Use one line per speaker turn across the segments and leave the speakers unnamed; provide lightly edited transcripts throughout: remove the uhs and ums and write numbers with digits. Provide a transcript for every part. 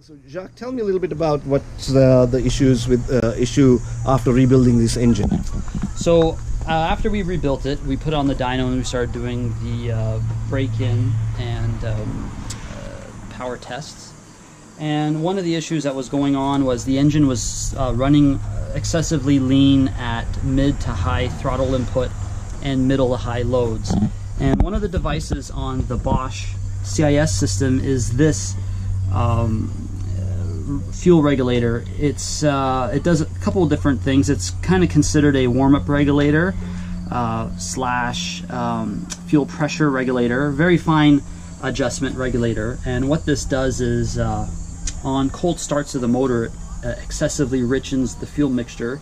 So, Jacques, tell me a little bit about what's the issues with issue after rebuilding this engine.
So after we rebuilt it, we put on the dyno and we started doing the break-in and power tests. And one of the issues that was going on was the engine was running excessively lean at mid to high throttle input and middle to high loads. And one of the devices on the Bosch CIS system is this fuel regulator. It does a couple of different things. It's kind of considered a warm-up regulator slash fuel pressure regulator, very fine adjustment regulator. And what this does is on cold starts of the motor, it excessively richens the fuel mixture,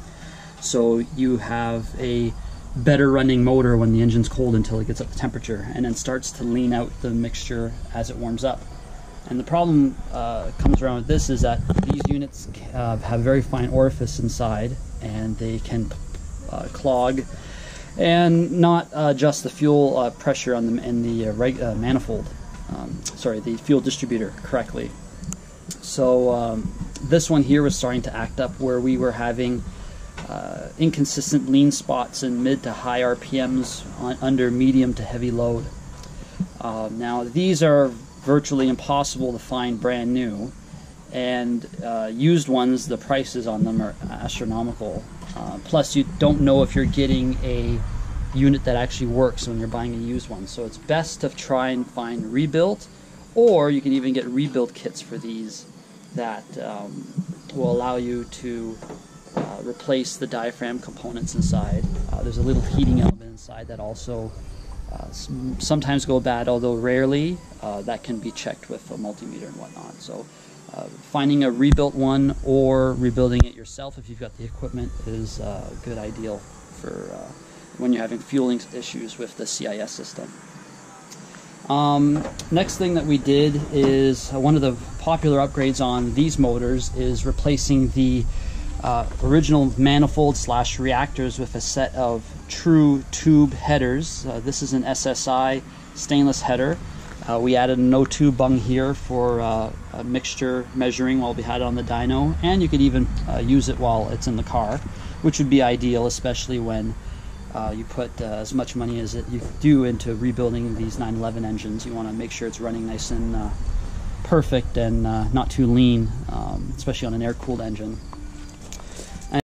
so you have a better running motor when the engine's cold until it gets up to temperature, and then starts to lean out the mixture as it warms up. And the problem comes around with this is that these units have very fine orifice inside, and they can clog and not adjust the fuel pressure on the manifold, the fuel distributor correctly. So this one here was starting to act up, where we were having inconsistent lean spots in mid to high RPMs under medium to heavy load. Now these are virtually impossible to find brand new, and used ones, the prices on them are astronomical. Plus you don't know if you're getting a unit that actually works when you're buying a used one. So it's best to try and find rebuilt, or you can even get rebuild kits for these that will allow you to replace the diaphragm components inside. There's a little heating element inside that also sometimes go bad, although rarely. That can be checked with a multimeter and whatnot. So finding a rebuilt one or rebuilding it yourself if you've got the equipment is a good ideal for when you're having fueling issues with the CIS system. Next thing that we did is one of the popular upgrades on these motors is replacing the original manifold slash reactors with a set of true tube headers. This is an SSI stainless header. We added a no tube bung here for a mixture measuring while we had it on the dyno, and you could even use it while it's in the car, which would be ideal, especially when you put as much money as you do into rebuilding these 911 engines. You want to make sure it's running nice and perfect and not too lean, especially on an air-cooled engine.